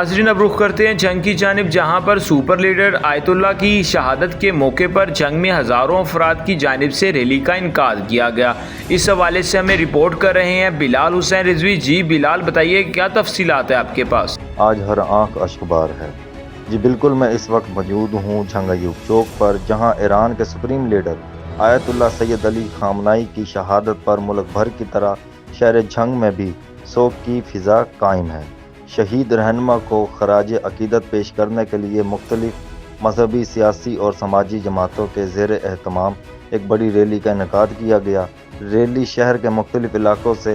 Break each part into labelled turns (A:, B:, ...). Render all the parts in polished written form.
A: नाज़रीन अब रुख करते हैं जंग की जानिब, जहां पर सुपर लीडर आयतुल्लाह की शहादत के मौके पर जंग में हज़ारों अफराद की जानिब से रैली का इनकाद किया गया। इस हवाले से हमें रिपोर्ट कर रहे हैं बिलाल हुसैन रिजवी। जी बिलाल, बताइए क्या तफसीलात है आपके पास।
B: आज हर आंख अश्कबार है। जी बिल्कुल, मैं इस वक्त मौजूद हूँ जंग अय्यूब चौक पर, जहाँ ईरान के supreme leader Ayatollah Syed Ali खामनाई की शहादत पर मुल्क भर की तरह शहर जंग में भी शोक की फिजा कायम है। शहीद रहनुमा को खराज अकीदत पेश करने के लिए मुख्तलिफ मजहबी, सियासी और समाजी जमातों के ज़ेर एहतमाम एक बड़ी रैली का इनेकाद किया गया। रैली शहर के मुख्तलिफ इलाकों से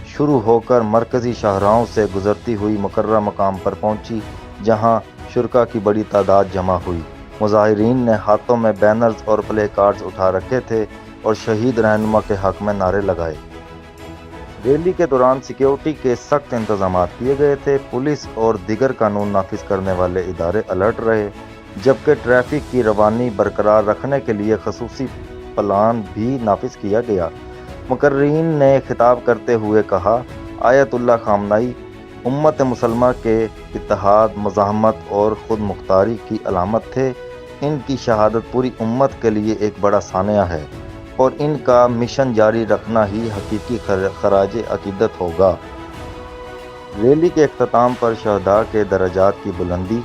B: शुरू होकर मरकज़ी शाहराहों से गुजरती हुई मुकर्रर मकाम पर पहुंची, जहां शुरका की बड़ी तादाद जमा हुई। मुजाहिरीन ने हाथों में बैनर्स और प्ले कार्ड्स उठा रखे थे और शहीद रहनुमा के हक में नारे लगाए। रैली के दौरान सिक्योरिटी के सख्त इंतजाम किए गए थे। पुलिस और दीगर कानून नाफिज करने वाले इदारे अलर्ट रहे, जबकि ट्रैफिक की रवानी बरकरार रखने के लिए खसूसी प्लान भी नाफिज किया गया। मुकर्रीन ने खिताब करते हुए कहा, आयतुल्लाह खामनाई उम्मत मुसलमा के इत्तेहाद, मज़ाहमत और खुद मुख्तारी की अलामत थे। इनकी शहादत पूरी उम्मत के लिए एक बड़ा सानिया है और इनका मिशन जारी रखना ही हकीकी खराज अकीदत होगा। रैली के अख्ताम पर शहदा के दर्जात की बुलंदी,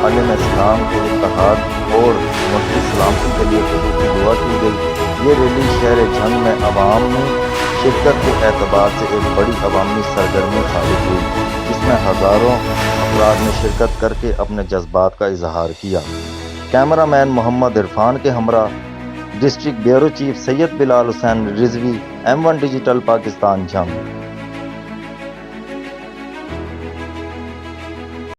B: आलम इस्लाम के इत्तेहाद और मुल्की सलामती के लिए खुसूसी दुआ की गई। ये रैली शहर जंग में अवाम में शिरकत के एतबार से एक बड़ी अवामी सरगर्मी साबित हुई, जिसमें हज़ारों अफराद ने शिरकत करके अपने जज्बात का इजहार किया। कैमरामैन मोहम्मद इरफान के हमरा district bureau chief Syed Bilal Hussain Rizvi, M1 digital Pakistan जंग।